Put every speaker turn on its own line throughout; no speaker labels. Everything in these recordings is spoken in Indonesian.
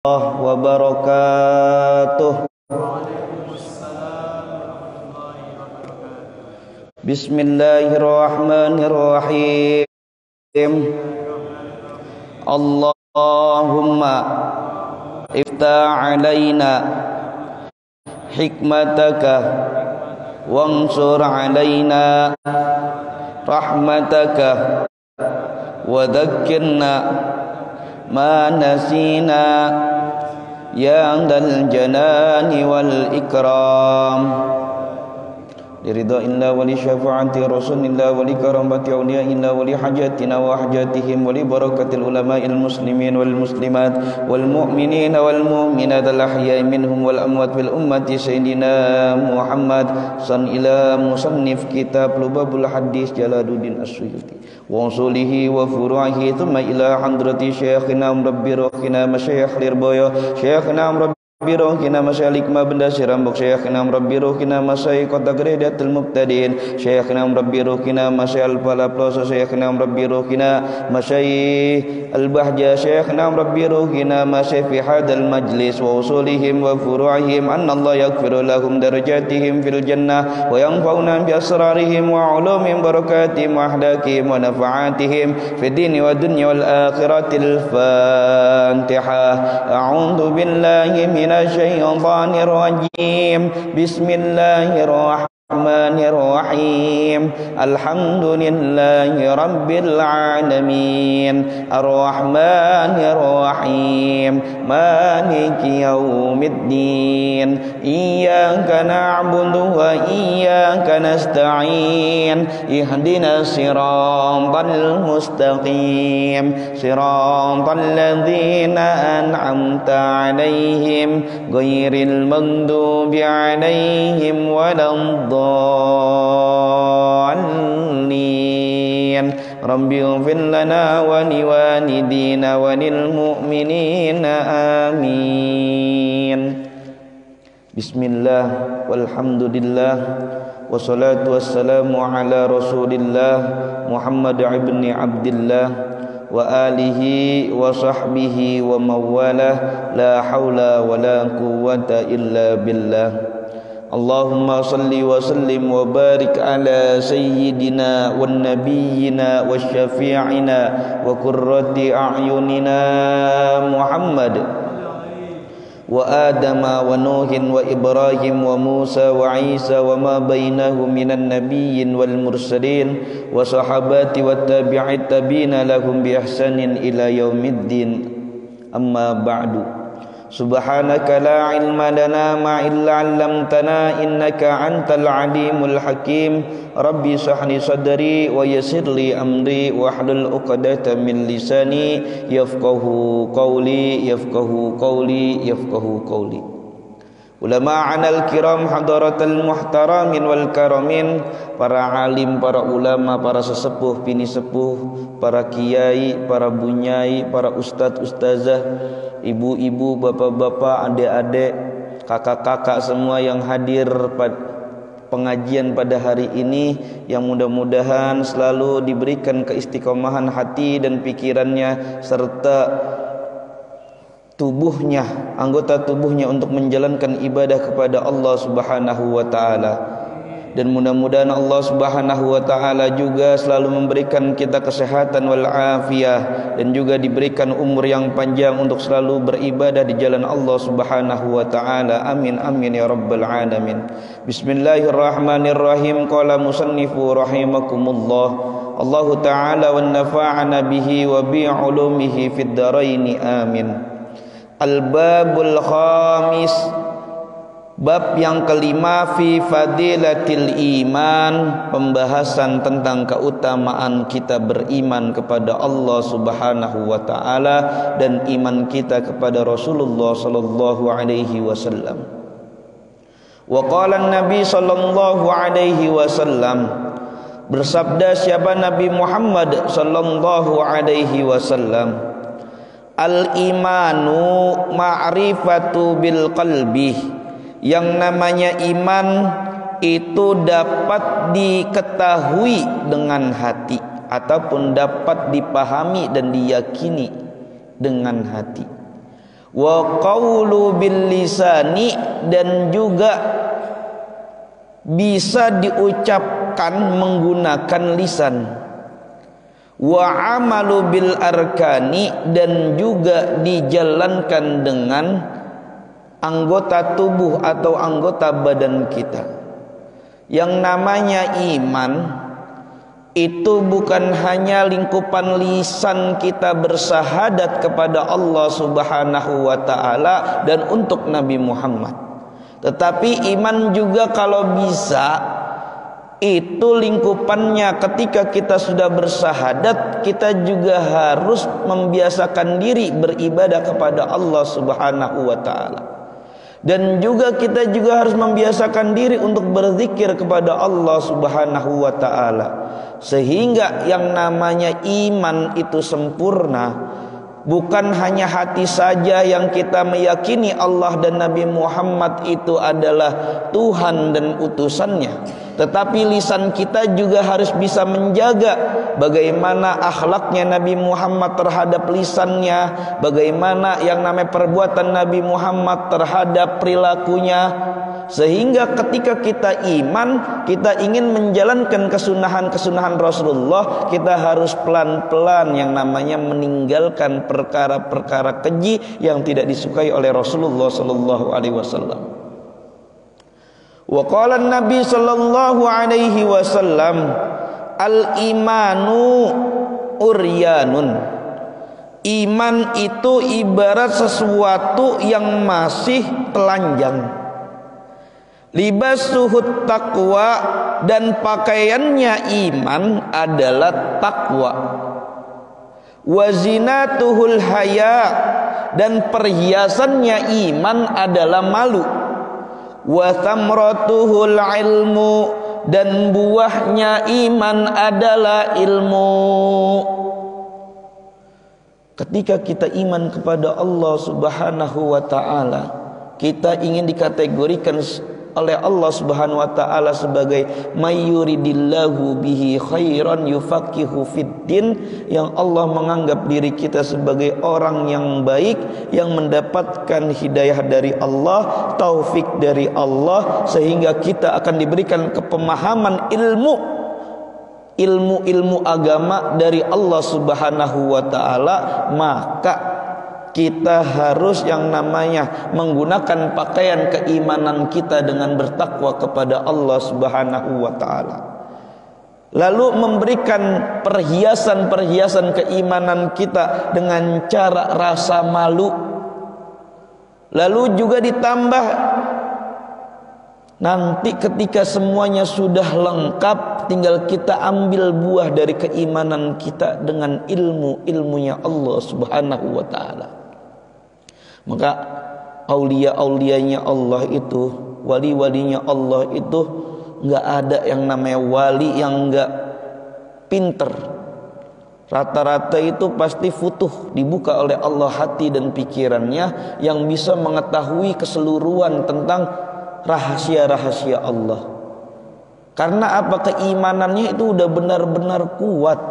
wabarakatuh. Bismillahirrahmanirrahim. Allahumma iftah alaina hikmataka wansur alaina rahmataka wa dhakkirna ma nasina ya dzal jalali wal ikram. Liridha'illah wa li syafa'ati rasulillah wa li karamati awliya'illah wa li hajatina wa hajatihim wa li barakatil ulama'il muslimin wal muslimat wal mu'minin wal mu'minat al ahya'i minhum wal amwat fil ummati sayyidina Muhammad san ila musannif kitab Lubabul Hadis Jalaluddin As-Suyuti wa usulihi wa furu'ihi thumma ila hadrati syekhina murabbi rohina masyayikh lirboyo syekhina birohina masyalik ma benda sirambok syekhina murabbi rohina masai kota geredatul mubtadiin syekhina murabbi rohina masai al-fala ploso syekhina murabbi rohina masai al-bahja syekhina murabbi rohina masai fi hadal majlis wa usulihim wa furu'ihim anna Allah yaghfiru lahum darajatihim fil jannah wa yanfa'una bi asrarihim wa ulumihim barakatihim wa ahdakihim wa nafa'atihim fid dini wa dunya wal akhiratil Fatihah. A'udzu billahi minasyaitonir rajim. Bismillahirrahmanirrahim. Alhamdulillahi rabbil alamin. Arrahmanirrahim. Maliki yaumiddin. Iyyaka na'budu wa iyyaka nasta'in. Ihdinas siratal mustaqim. Siratal ladzina an'amta 'alaihim ghairil maghdubi 'alaihim waladdallin. Rabbi ighfir lana wa liwalidina wa lil mu'minina amin. Bismillah walhamdulillah wassalatu wassalamu ala rasulillah Muhammad ibni Abdillah wa alihi wa sahbihi wa mawalah la hawla wa la quwwata illa billah. Allahumma salli wa sallim wa barik ala sayyidina wa nabiyyina wa syafi'ina wa qurrati a'yunina Muhammad wa Adama wa Nuhin wa Ibrahim wa Musa wa Isa wa ma bainahum minan nabiyyin wal mursalin wa sahabati wa tabi'it tabi'ina lahum bi ihsanin ila yaumiddin. Amma ba'du. Subhanaka la ilma lana ma illa 'allamtana innaka antal alimul hakim. Rabbi shrah li sadri wa yassir li amri wahlul 'uqdatam min lisani yafqahu qawli yafqahu qawli yafqahu qawli. Ulama anal kiram hadaratul muhtaramin wal karamin, para alim, para ulama, para sesepuh, bini sepuh, para kiai, para bunyai, para ustadz, ustazah, ibu-ibu, bapak-bapak, adik-adik, kakak-kakak semua yang hadir pada pengajian pada hari ini, yang mudah-mudahan selalu diberikan keistiqomahan hati dan pikirannya serta tubuhnya, anggota tubuhnya untuk menjalankan ibadah kepada Allah Subhanahu wa taala. Dan mudah-mudahan Allah Subhanahu wa taala juga selalu memberikan kita kesehatan wal afiyah dan juga diberikan umur yang panjang untuk selalu beribadah di jalan Allah Subhanahu wa taala. Amin amin ya rabbal alamin. Bismillahirrahmanirrahim. Qala musannifu rahimakumullah. Allah taala wa nafa'ana bihi wa bi ulumihi fid dharain amin. Al-babul khamis, bab yang kelima, fi fadilatil iman, pembahasan tentang keutamaan kita beriman kepada Allah Subhanahu wa taala dan iman kita kepada Rasulullah sallallahu alaihi wasallam. Wa qala Nabi sallallahu alaihi wasallam, bersabda siapa Nabi Muhammad sallallahu alaihi wasallam, al-imanu ma'rifatu bil qalbi. Yang namanya iman itu dapat diketahui dengan hati ataupun dapat dipahami dan diyakini dengan hati. wa qawlu bil lisani, dan juga bisa diucapkan menggunakan lisan, wa amalu bil arkani, dan juga dijalankan dengan anggota tubuh atau anggota badan kita. Yang namanya iman itu bukan hanya lingkupan lisan kita bersahadat kepada Allah Subhanahu wa ta'ala dan untuk Nabi Muhammad, tetapi iman juga kalau bisa itu lingkupannya ketika kita sudah bersahadat, kita juga harus membiasakan diri beribadah kepada Allah Subhanahu wa ta'ala. Dan juga kita juga harus membiasakan diri untuk berzikir kepada Allah Subhanahu wa ta'ala, sehingga yang namanya iman itu sempurna. Bukan hanya hati saja yang kita meyakini Allah dan Nabi Muhammad itu adalah Tuhan dan utusannya, tetapi lisan kita juga harus bisa menjaga bagaimana akhlaknya Nabi Muhammad terhadap lisannya, bagaimana yang namanya perbuatan Nabi Muhammad terhadap perilakunya. Sehingga ketika kita iman, kita ingin menjalankan kesunahan-kesunahan Rasulullah, kita harus pelan-pelan yang namanya meninggalkan perkara-perkara keji yang tidak disukai oleh Rasulullah sallallahu alaihi wasallam. Wa qala Nabi sallallahu alaihi wasallam, al-imanu uryanun. Iman itu ibarat sesuatu yang masih telanjang. Libasuhut taqwa, dan pakaiannya iman adalah takwa. Wazinatuhul haya, dan perhiasannya iman adalah malu. Wa thamratuhul ilmu, dan buahnya iman adalah ilmu. Ketika kita iman kepada Allah Subhanahu wa ta'ala, kita ingin dikategorikan oleh Allah Subhanahu wa ta'ala sebagai mayyuridillahu bihi khairan yufaqihu fiddin, yang Allah menganggap diri kita sebagai orang yang baik, yang mendapatkan hidayah dari Allah, taufik dari Allah, sehingga kita akan diberikan kepemahaman ilmu agama dari Allah Subhanahu wa ta'ala. Maka kita harus yang namanya menggunakan pakaian keimanan kita dengan bertakwa kepada Allah Subhanahu wa ta'ala, lalu memberikan perhiasan-perhiasan keimanan kita dengan cara rasa malu. Lalu juga ditambah nanti ketika semuanya sudah lengkap, tinggal kita ambil buah dari keimanan kita dengan ilmunya Allah Subhanahu wa ta'ala. Maka aulia-aulianya Allah itu, wali-walinya Allah itu, nggak ada yang namanya wali yang nggak pinter. Rata-rata itu pasti futuh, dibuka oleh Allah hati dan pikirannya, yang bisa mengetahui keseluruhan tentang rahasia-rahasia Allah. Karena apa? Keimanannya itu udah benar-benar kuat,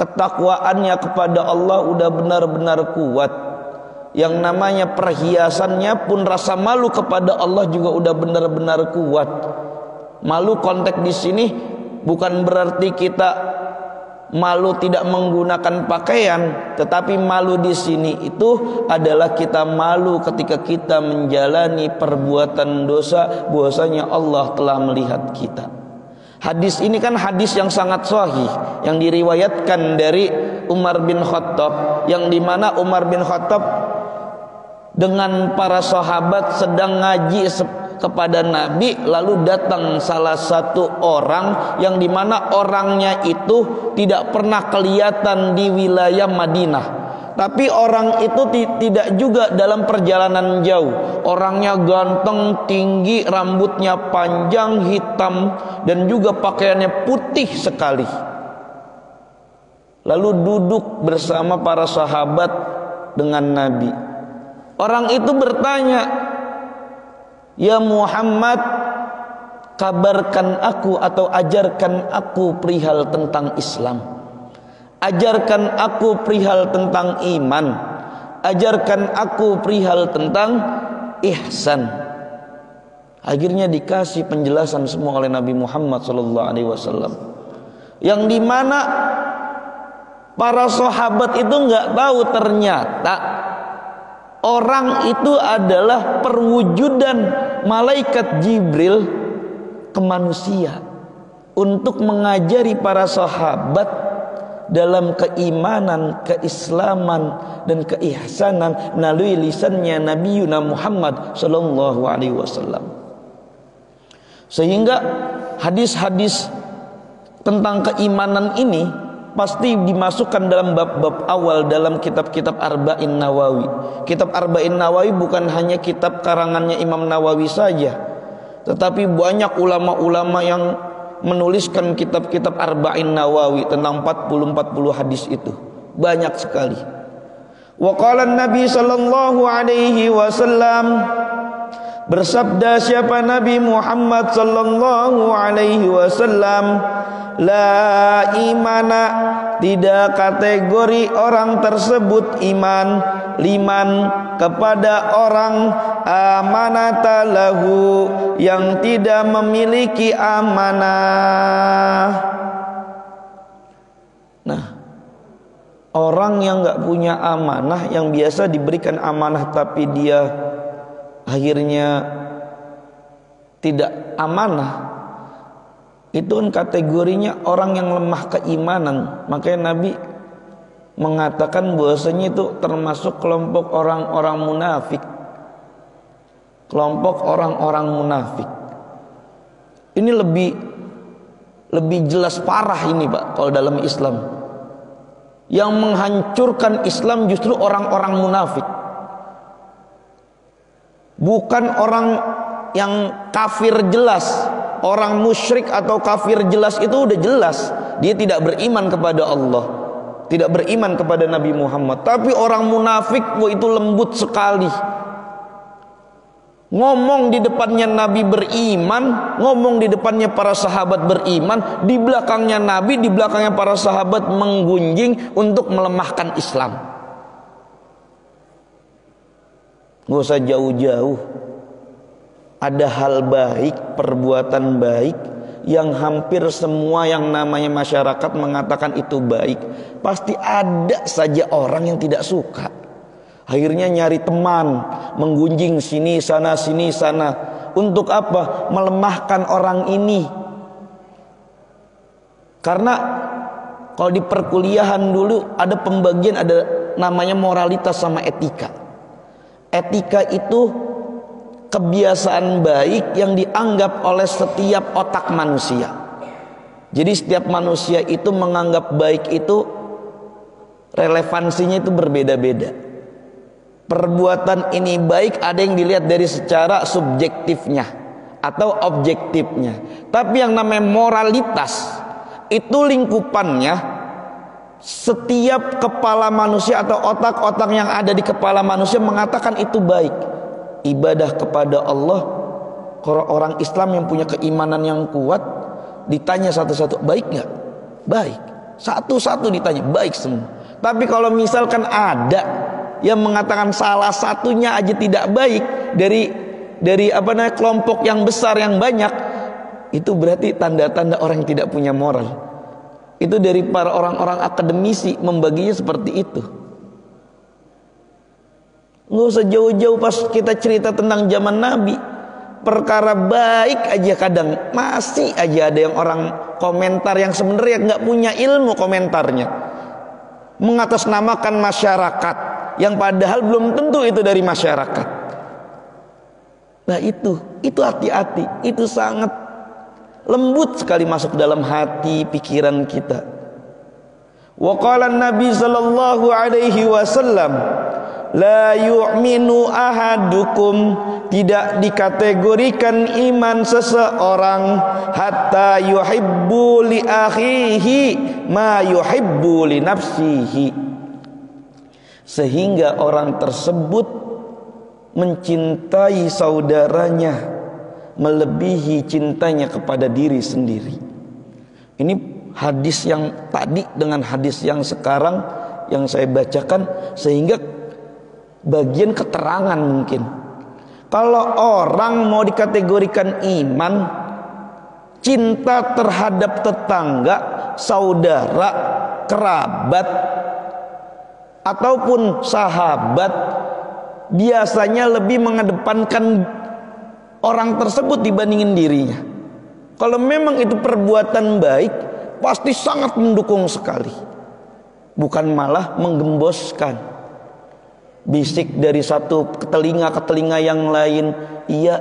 ketakwaannya kepada Allah udah benar-benar kuat. Yang namanya perhiasannya pun rasa malu kepada Allah juga udah benar-benar kuat. Malu konteks di sini bukan berarti kita malu tidak menggunakan pakaian, tetapi malu di sini itu adalah kita malu ketika kita menjalani perbuatan dosa, bahwasanya Allah telah melihat kita. Hadis ini kan hadis yang sangat sahih, yang diriwayatkan dari Umar bin Khattab, yang dimana Umar bin Khattab dengan para sahabat sedang ngaji kepada Nabi, lalu datang salah satu orang yang dimana orangnya itu tidak pernah kelihatan di wilayah Madinah, tapi orang itu tidak juga dalam perjalanan jauh. Orangnya ganteng, tinggi, rambutnya panjang, hitam, dan juga pakaiannya putih sekali. Lalu duduk bersama para sahabat dengan Nabi. Orang itu bertanya, "Ya Muhammad, kabarkan aku atau ajarkan aku perihal tentang Islam. Ajarkan aku perihal tentang iman. ajarkan aku perihal tentang ihsan. Akhirnya dikasih penjelasan semua oleh Nabi Muhammad SAW, yang dimana para sahabat itu nggak tahu ternyata orang itu adalah perwujudan malaikat Jibril ke manusia untuk mengajari para sahabat dalam keimanan, keislaman dan keihsanan melalui lisannya Nabi Muhammad SAW. Sehingga hadis-hadis tentang keimanan ini pasti dimasukkan dalam bab-bab awal dalam kitab-kitab Arba'in Nawawi. Kitab Arba'in Nawawi bukan hanya kitab karangannya Imam Nawawi saja, tetapi banyak ulama-ulama yang menuliskan kitab-kitab Arba'in Nawawi tentang 40 hadis itu. Banyak sekali. Wa qala Nabi sallallahu alaihi wasallam, bersabda siapa Nabi Muhammad sallallahu alaihi wasallam, la imana, tidak kategori orang tersebut iman, liman kepada orang amanata lahu, yang tidak memiliki amanah. Nah, orang yang enggak punya amanah, yang biasa diberikan amanah tapi dia akhirnya tidak amanah, itu kan kategorinya orang yang lemah keimanan. Makanya Nabi mengatakan bahwasanya itu termasuk kelompok orang-orang munafik. Kelompok orang-orang munafik. Ini lebih jelas parah ini, Pak, kalau dalam Islam. Yang menghancurkan Islam justru orang-orang munafik. Bukan orang yang kafir jelas. Orang musyrik atau kafir jelas itu udah jelas dia tidak beriman kepada Allah, tidak beriman kepada Nabi Muhammad. Tapi orang munafik itu lembut sekali. Ngomong di depannya Nabi beriman, ngomong di depannya para sahabat beriman, di belakangnya Nabi, di belakangnya para sahabat menggunjing untuk melemahkan Islam. Gak usah jauh-jauh. Ada hal baik, perbuatan baik yang hampir semua yang namanya masyarakat mengatakan itu baik, pasti ada saja orang yang tidak suka. Akhirnya nyari teman, menggunjing sini sana sini sana. Untuk apa? Melemahkan orang ini. Karena kalau di perkuliahan dulu ada pembagian, ada namanya moralitas sama etika. Etika itu kebiasaan baik yang dianggap oleh setiap otak manusia. Jadi setiap manusia itu menganggap baik itu relevansinya itu berbeda-beda. Perbuatan ini baik ada yang dilihat dari secara subjektifnya atau objektifnya. Tapi yang namanya moralitas itu lingkupannya setiap kepala manusia atau otak-otak yang ada di kepala manusia mengatakan itu baik. Ibadah kepada Allah, kalau orang Islam yang punya keimanan yang kuat ditanya satu-satu, baik nggak? Baik. Satu-satu ditanya, baik semua. Tapi kalau misalkan ada yang mengatakan salah satunya aja tidak baik dari kelompok yang besar yang banyak, itu berarti tanda-tanda orang yang tidak punya moral. Itu dari para orang-orang akademisi membaginya seperti itu. Nggak usah jauh-jauh pas kita cerita tentang zaman Nabi, perkara baik aja kadang masih aja ada yang orang komentar yang sebenarnya nggak punya ilmu komentarnya, mengatasnamakan masyarakat yang padahal belum tentu itu dari masyarakat. Nah itu hati-hati, itu sangat lembut sekali masuk dalam hati pikiran kita. Wa qala Nabi sallallahu alaihi wasallam, la yu'minu ahadukum, tidak dikategorikan iman seseorang hatta yuhibbu li akhihi ma yuhibbu li nafsihi, sehingga orang tersebut mencintai saudaranya melebihi cintanya kepada diri sendiri. Ini hadis yang tadi dengan hadis yang sekarang yang saya bacakan, sehingga bagian keterangan mungkin. Kalau orang mau dikategorikan iman, cinta terhadap tetangga, saudara, kerabat, ataupun sahabat, biasanya lebih mengedepankan orang tersebut dibandingin dirinya. Kalau memang itu perbuatan baik, pasti sangat mendukung sekali, bukan malah menggemboskan. Bisik dari satu telinga ke telinga yang lain, iya,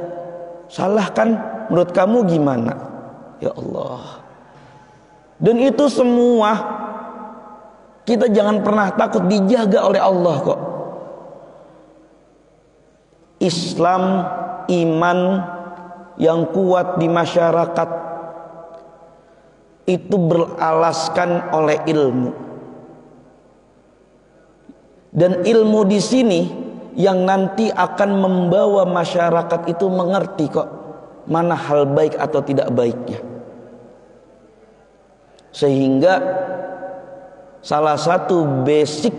salah kan? Menurut kamu gimana? Ya Allah. Dan itu semua kita jangan pernah takut, dijaga oleh Allah kok. Islam, iman yang kuat di masyarakat itu beralaskan oleh ilmu. Dan ilmu di sini yang nanti akan membawa masyarakat itu mengerti kok mana hal baik atau tidak baiknya. Sehingga salah satu basic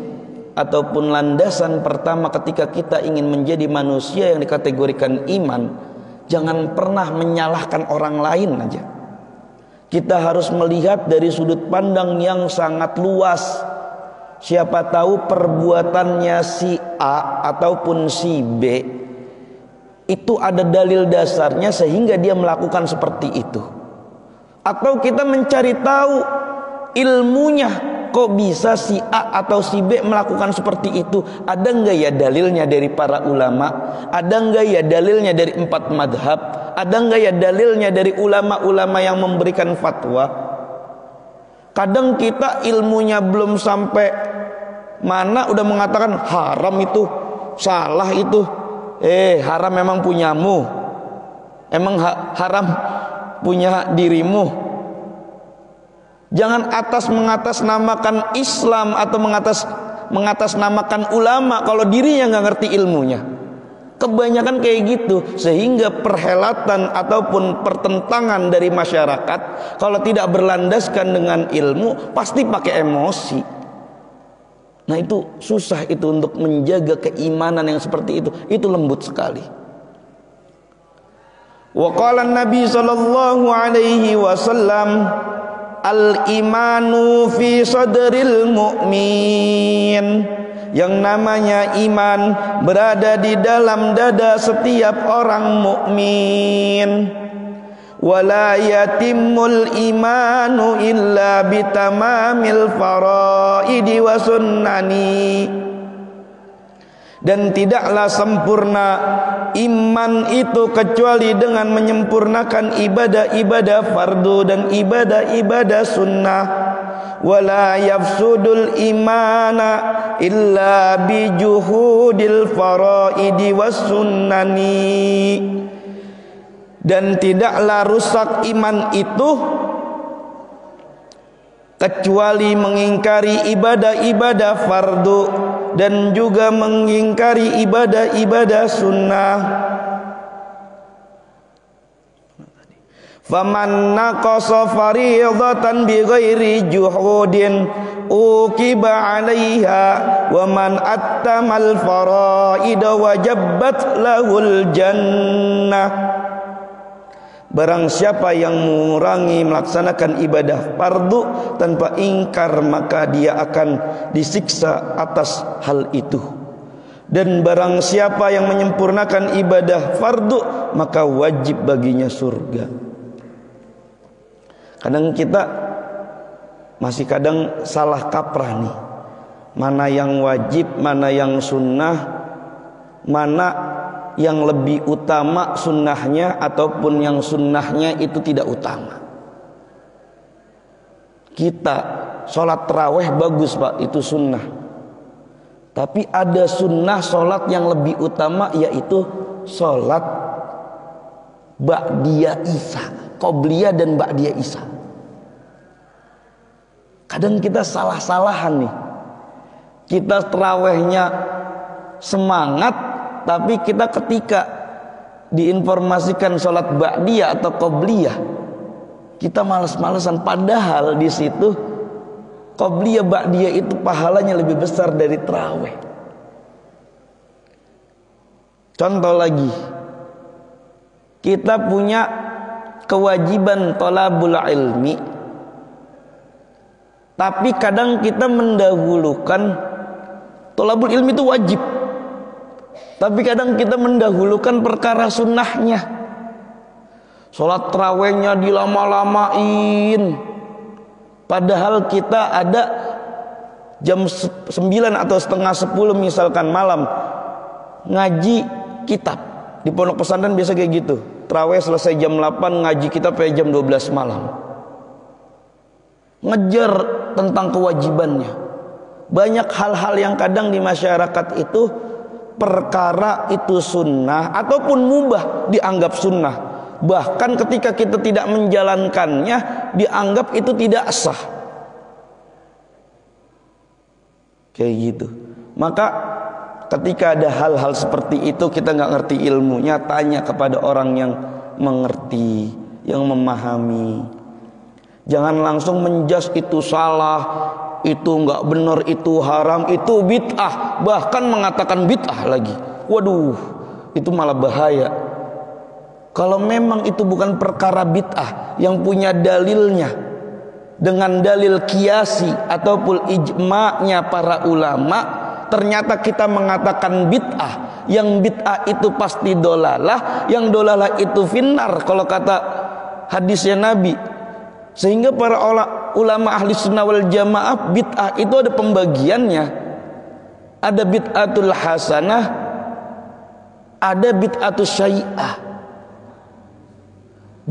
ataupun landasan pertama ketika kita ingin menjadi manusia yang dikategorikan iman, jangan pernah menyalahkan orang lain aja. Kita harus melihat dari sudut pandang yang sangat luas. Siapa tahu perbuatannya si A ataupun si B itu ada dalil dasarnya sehingga dia melakukan seperti itu. Atau kita mencari tahu ilmunya, kok bisa si A atau si B melakukan seperti itu. Ada enggak ya dalilnya dari para ulama? Ada enggak ya dalilnya dari 4 madhab? Ada enggak ya dalilnya dari ulama-ulama yang memberikan fatwa? Kadang kita ilmunya belum sampai mana udah mengatakan haram itu, salah itu. Haram memang punyamu, emang haram punya dirimu. Jangan mengatasnamakan Islam atau mengatasnamakan ulama kalau dirinya nggak ngerti ilmunya. Kebanyakan kayak gitu, sehingga perhelatan ataupun pertentangan dari masyarakat kalau tidak berlandaskan dengan ilmu pasti pakai emosi. Nah itu susah itu untuk menjaga keimanan yang seperti itu. Itu lembut sekali. Wa qala Nabi sallallahu alaihi wasallam, al-imanu fi sadril mu'min. Yang namanya iman berada di dalam dada setiap orang mukmin. Wala yatimul imanu illa bitamamil faraidi wa sunnani. Dan tidaklah sempurna iman itu kecuali dengan menyempurnakan ibadah-ibadah fardu dan ibadah-ibadah sunnah. Wala yafsudul imana illa bijuhudil faraidi was sunnani. Dan tidaklah rusak iman itu kecuali mengingkari ibadah-ibadah fardu dan juga mengingkari ibadah-ibadah sunnah. Faman naqasa fariidatan bighairi juhudin uqiba 'alaiha wa man attamal faraida wajabat lahul jannah. Barang siapa yang mengurangi melaksanakan ibadah fardu tanpa ingkar, maka dia akan disiksa atas hal itu. Dan barang siapa yang menyempurnakan ibadah fardu, maka wajib baginya surga. Kadang kita masih salah kaprah nih. Mana yang wajib, mana yang sunnah, mana yang lebih utama sunnahnya ataupun yang sunnahnya itu tidak utama. Kita sholat tarawih bagus Pak, itu sunnah. Tapi ada sunnah sholat yang lebih utama, yaitu sholat ba'diyah isya, qobliyah dan ba'diyah isya. Kadang kita salah-salahan nih. Kita tarawihnya semangat, tapi kita ketika diinformasikan sholat ba'diyah atau qobliyah, kita malas-malesan. Padahal di situ qobliyah ba'diyah itu pahalanya lebih besar dari tarawih. Contoh lagi, kita punya kewajiban thalabul ilmi, tapi kadang kita mendahulukan thalabul ilmi itu wajib, tapi kadang kita mendahulukan perkara sunnahnya. Sholat tarawihnya dilama-lamain, padahal kita ada jam 9 atau setengah 10 misalkan malam ngaji kitab. Di pondok pesantren biasa kayak gitu, tarawih selesai jam 8, ngaji kitab sampai jam 12 malam, ngejar tentang kewajibannya. Banyak hal-hal yang kadang di masyarakat itu perkara itu sunnah ataupun mubah dianggap sunnah, bahkan ketika kita tidak menjalankannya dianggap itu tidak sah, kayak gitu. Maka ketika ada hal-hal seperti itu kita nggak ngerti ilmunya, tanya kepada orang yang mengerti, yang memahami. Jangan langsung menjas itu salah, itu nggak benar, itu haram, itu bid'ah, bahkan mengatakan bid'ah lagi. Waduh, itu malah bahaya. Kalau memang itu bukan perkara bid'ah yang punya dalilnya dengan dalil qiyasi ataupun ijma'nya para ulama, ternyata kita mengatakan bid'ah, yang bid'ah itu pasti dolalah, yang dolalah itu finnar kalau kata hadisnya Nabi. Sehingga para ulama ahli sunnah wal jamaah, bid'ah itu ada pembagiannya. Ada bid'atul hasanah, ada bid'atul syai'ah.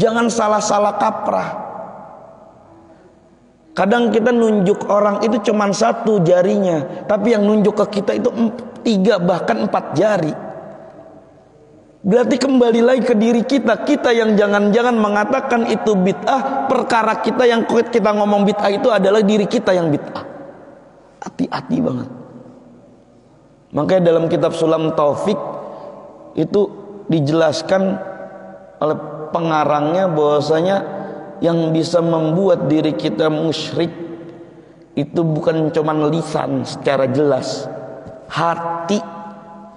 Jangan salah-salah kaprah. Kadang kita nunjuk orang itu cuma 1 jarinya, tapi yang nunjuk ke kita itu 3 bahkan 4 jari. Berarti kembali lagi ke diri kita, kita yang jangan-jangan mengatakan itu bid'ah, perkara kita yang kita ngomong bid'ah itu adalah diri kita yang bid'ah. Hati-hati banget. Makanya dalam kitab Sulam Taufik itu dijelaskan oleh pengarangnya bahwasanya yang bisa membuat diri kita musyrik itu bukan cuma lisan secara jelas, hati,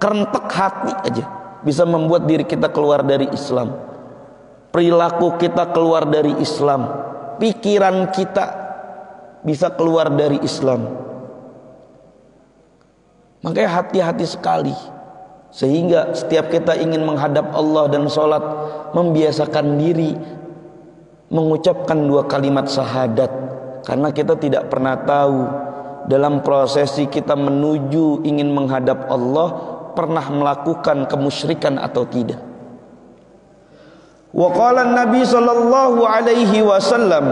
kerentek hati aja bisa membuat diri kita keluar dari Islam. Perilaku kita keluar dari Islam, pikiran kita bisa keluar dari Islam. Makanya hati-hati sekali. Sehingga setiap kita ingin menghadap Allah dan sholat, membiasakan diri mengucapkan 2 kalimat syahadat, karena kita tidak pernah tahu dalam prosesi kita menuju ingin menghadap Allah pernah melakukan kemusyrikan atau tidak. Wa qala Nabi sallallahu alaihi wasallam,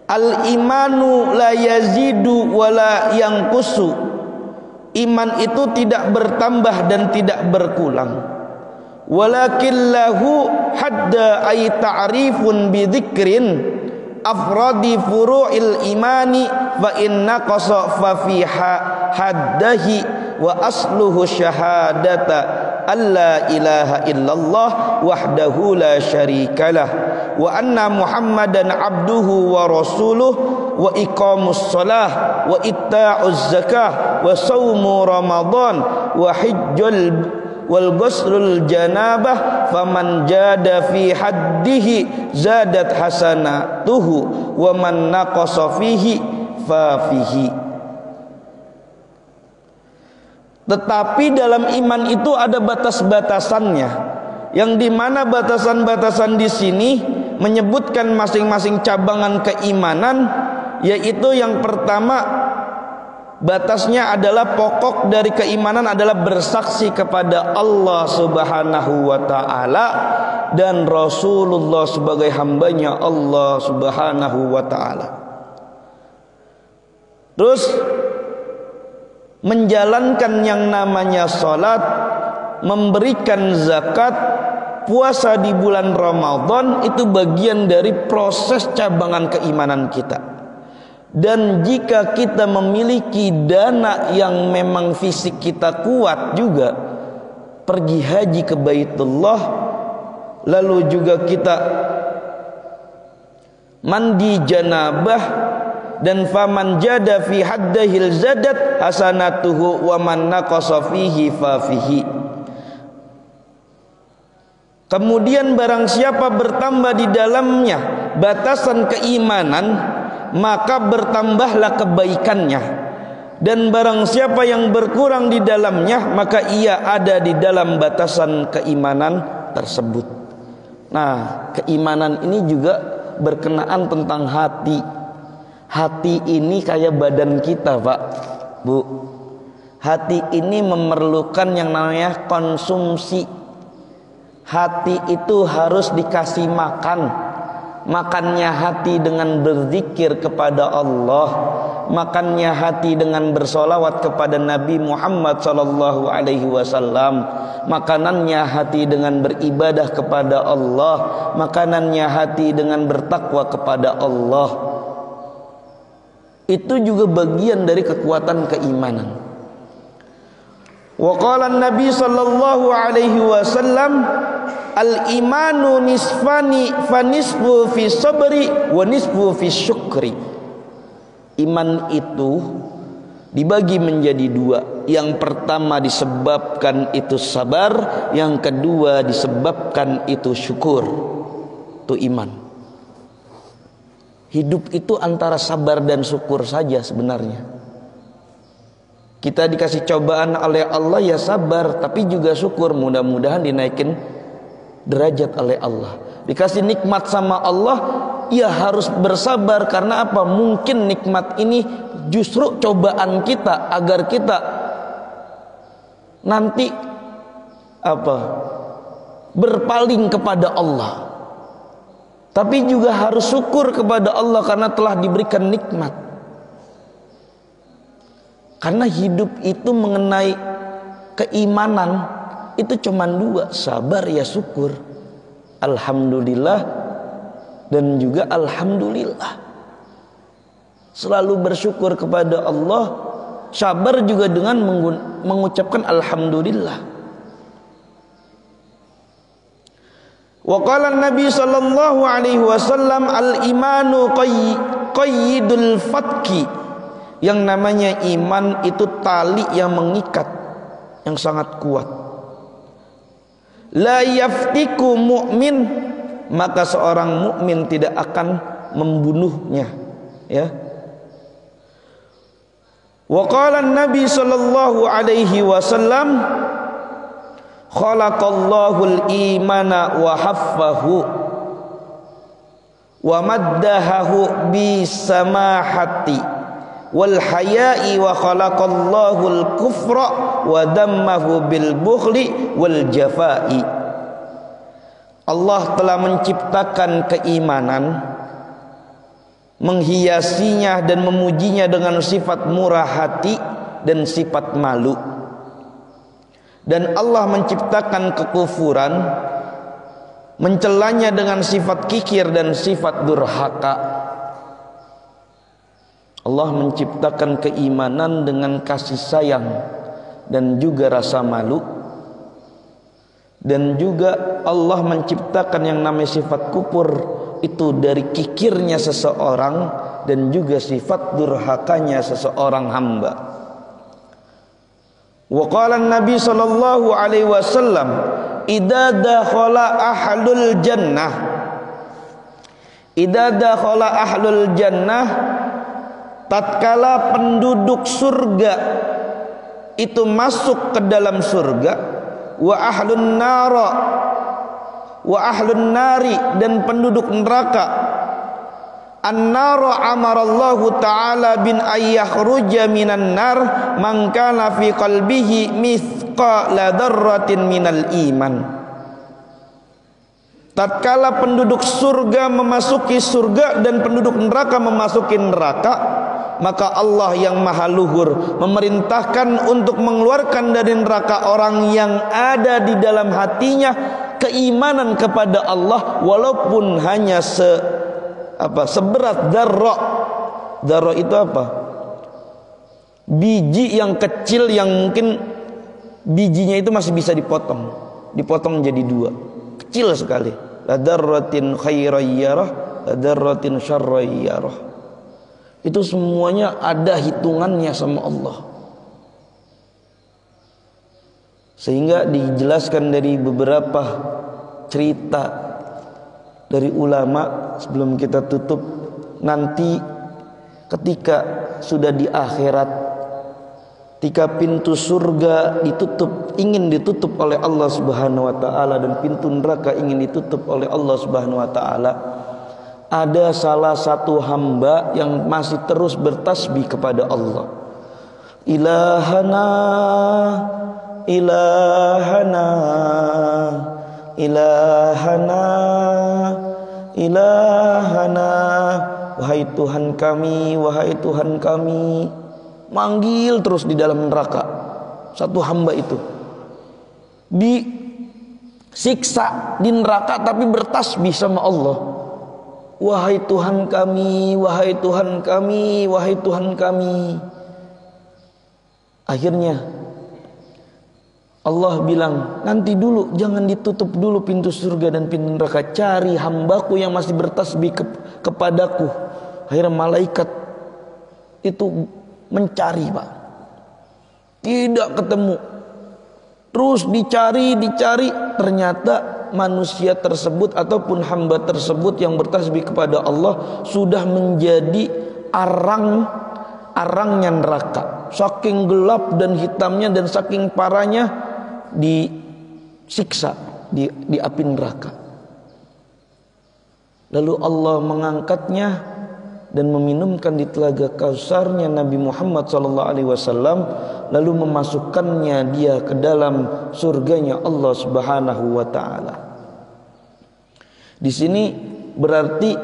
al-imanu la yazidu wa la yanqusu. Iman itu tidak bertambah dan tidak berkurang. Walakin lahu hadda ay ta'rifun bi dzikrin afradi furu'il imani fa inna qasa fa fi haddahi wa asluhu syahadata alla ilaha illallah wahdahu la syarikalah wa anna muhammadan abduhu wa rasuluh wa iqamus shalah wa itta'uz zakah wa saumu ramadan wa hajjul wal ghuslul janabah faman jada fi haddihi zadat hasanatuhu wa man naqasa fihi fa fihi. Tetapi dalam iman itu ada batas-batasannya, yang dimana batasan-batasan di sini menyebutkan masing-masing cabangan keimanan, yaitu yang pertama batasnya adalah pokok dari keimanan adalah bersaksi kepada Allah Subhanahu wa ta'ala dan Rasulullah sebagai hambanya Allah Subhanahu wa ta'ala. Terus menjalankan yang namanya salat, memberikan zakat, puasa di bulan Ramadan, itu bagian dari proses cabangan keimanan kita. Dan jika kita memiliki dana yang memang fisik kita kuat juga, pergi haji ke Baitullah, lalu juga kita mandi janabah, dan faman jada fi haddahil zadat hasanatuhu wa man naqasa fihi fa fihi. Kemudian barang siapa bertambah di dalamnya batasan keimanan, maka bertambahlah kebaikannya. Dan barang siapa yang berkurang di dalamnya, maka ia ada di dalam batasan keimanan tersebut. Nah, keimanan ini juga berkenaan tentang hati. Hati ini kayak badan kita, Pak, Bu. Hati ini memerlukan yang namanya konsumsi. Hati itu harus dikasih makan. Makannya hati dengan berzikir kepada Allah, makannya hati dengan bersolawat kepada Nabi Muhammad SAW, makanannya hati dengan beribadah kepada Allah, makanannya hati dengan bertakwa kepada Allah. Itu juga bagian dari kekuatan keimanan. Wa qala Nabi sallallahu alaihi wasallam, al-imanu nisfani fanisfu fi sabri wa nisfu fi syukri. Iman itu dibagi menjadi dua. Yang pertama disebabkan itu sabar, yang kedua disebabkan itu syukur. Itu iman. Hidup itu antara sabar dan syukur saja sebenarnya. Kita dikasih cobaan oleh Allah, ya sabar, tapi juga syukur. Mudah-mudahan dinaikin derajat oleh Allah. Dikasih nikmat sama Allah, ya harus bersabar. Karena apa? Mungkin nikmat ini justru cobaan kita agar kita nanti berpaling kepada Allah. Tapi juga harus syukur kepada Allah karena telah diberikan nikmat. Karena hidup itu mengenai keimanan itu cuma dua, sabar ya syukur, alhamdulillah dan juga alhamdulillah. Selalu bersyukur kepada Allah, sabar juga dengan mengucapkan alhamdulillah. Wa qala Nabi sallallahu alaihi wasallam, al-imanu qayyidul fatki. Yang namanya iman itu tali yang mengikat, yang sangat kuat. La yaftiku mu'min, maka seorang mukmin tidak akan membunuhnya, ya. Wa qala Nabi sallallahu alaihi wasallam, khalaqallahu al-imana wa haffahu wa maddahahu bi samahati wal haya'i wa khalaqallahu al-kufra wa dammahu bil bukhli wal jafa'i. Allah telah menciptakan keimanan, menghiasinya dan memujinya dengan sifat murah hati dan sifat malu. Dan Allah menciptakan kekufuran, mencelanya dengan sifat kikir dan sifat durhaka. Allah menciptakan keimanan dengan kasih sayang dan juga rasa malu. Dan juga Allah menciptakan yang namanya sifat kufur, itu dari kikirnya seseorang dan juga sifat durhakanya seseorang hamba. Wa qala Nabi sallallahu alaihi wasallam, idza dakhala ahlul jannah, idza dakhala ahlul jannah, tatkala penduduk surga itu masuk ke dalam surga, wa ahlun nara wa ahlun nari, dan penduduk neraka, an-nara amarallahu ta'ala bin ayyakhruja minan nar man kana fi qalbihi mithqala dzarratin minal iman. Tatkala penduduk surga memasuki surga dan penduduk neraka memasuki neraka, maka Allah yang maha luhur memerintahkan untuk mengeluarkan dari neraka orang yang ada di dalam hatinya keimanan kepada Allah, walaupun hanya seberat dzarrah. Dzarrah itu apa? Biji yang kecil yang mungkin bijinya itu masih bisa dipotong jadi dua, kecil sekali. La dzarratin khairayyarah, la dzarratin syarrayyarah. Itu semuanya ada hitungannya sama Allah. Sehingga dijelaskan dari beberapa cerita dari ulama sebelum kita tutup, nanti ketika sudah di akhirat, ketika pintu surga ditutup, ingin ditutup oleh Allah Subhanahu wa taala, dan pintu neraka ingin ditutup oleh Allah Subhanahu wa taala, ada salah satu hamba yang masih terus bertasbih kepada Allah. Ilahana, ilahana, ilahana, ilahana, wahai Tuhan kami, wahai Tuhan kami. Manggil terus di dalam neraka. Satu hamba itu disiksa di neraka tapi bertasbih sama Allah. Wahai Tuhan kami, wahai Tuhan kami, wahai Tuhan kami. Akhirnya Allah bilang, nanti dulu, jangan ditutup dulu pintu surga dan pintu neraka, cari hambaku yang masih bertasbih kepadaku. Akhirnya malaikat itu mencari, Pak, tidak ketemu. Terus dicari, ternyata manusia tersebut ataupun hamba tersebut yang bertasbih kepada Allah sudah menjadi arangnya neraka. Saking gelap dan hitamnya dan saking parahnya disiksa di api neraka. Lalu Allah mengangkatnya dan meminumkan di telaga kausarnya Nabi Muhammad SAW, lalu memasukkannya dia ke dalam surganya Allah Subhanahu wa taala. Di sini berarti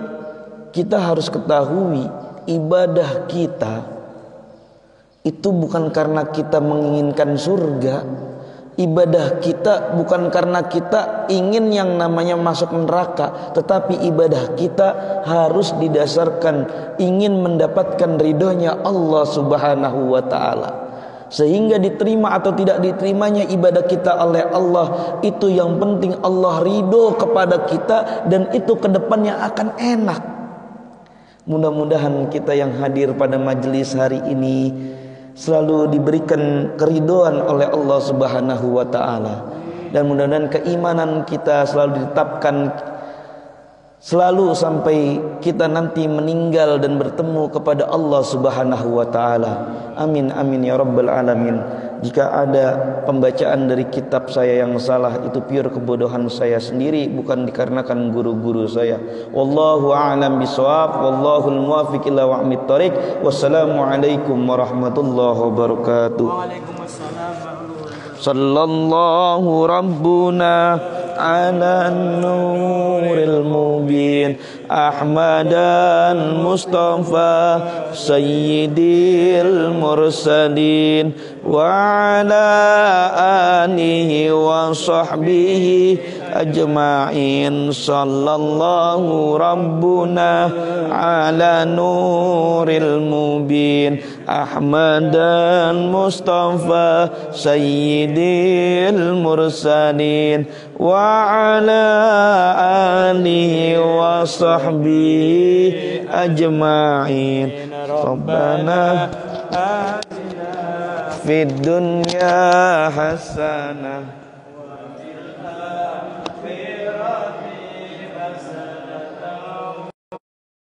kita harus ketahui, ibadah kita itu bukan karena kita menginginkan surga. Ibadah kita bukan karena kita ingin yang namanya masuk neraka, tetapi ibadah kita harus didasarkan ingin mendapatkan ridhonya Allah Subhanahu wa taala. Sehingga diterima atau tidak diterimanya ibadah kita oleh Allah, itu yang penting Allah ridho kepada kita, dan itu kedepannya akan enak. Mudah-mudahan kita yang hadir pada majelis hari ini selalu diberikan keridhaan oleh Allah Subhanahu wa taala, dan mudah-mudahan keimanan kita selalu ditetapkan selalu sampai kita nanti meninggal dan bertemu kepada Allah Subhanahu wa taala. Amin amin ya rabbal alamin. Jika ada pembacaan dari kitab saya yang salah, itu pure kebodohan saya sendiri, bukan dikarenakan guru-guru saya. Wallahu a'lam bishawab, wallahul muwaffiq ila aqwamit thoriq. Wassalamualaikum warahmatullahi wabarakatuh.
Waalaikumsalam.
Sallallahu rabbuna ala nuril mubin Ahmadan Mustafa Sayyidil Mursalin wa ala alihi wa sahbihi ajma'in. Sallallahu rabbuna ala nuril mubin Ahmadan Mustafa Sayyidil Mursalin wa ala alihi wa sahbihi ajma'in. Rabbana atina fid dunya hasanah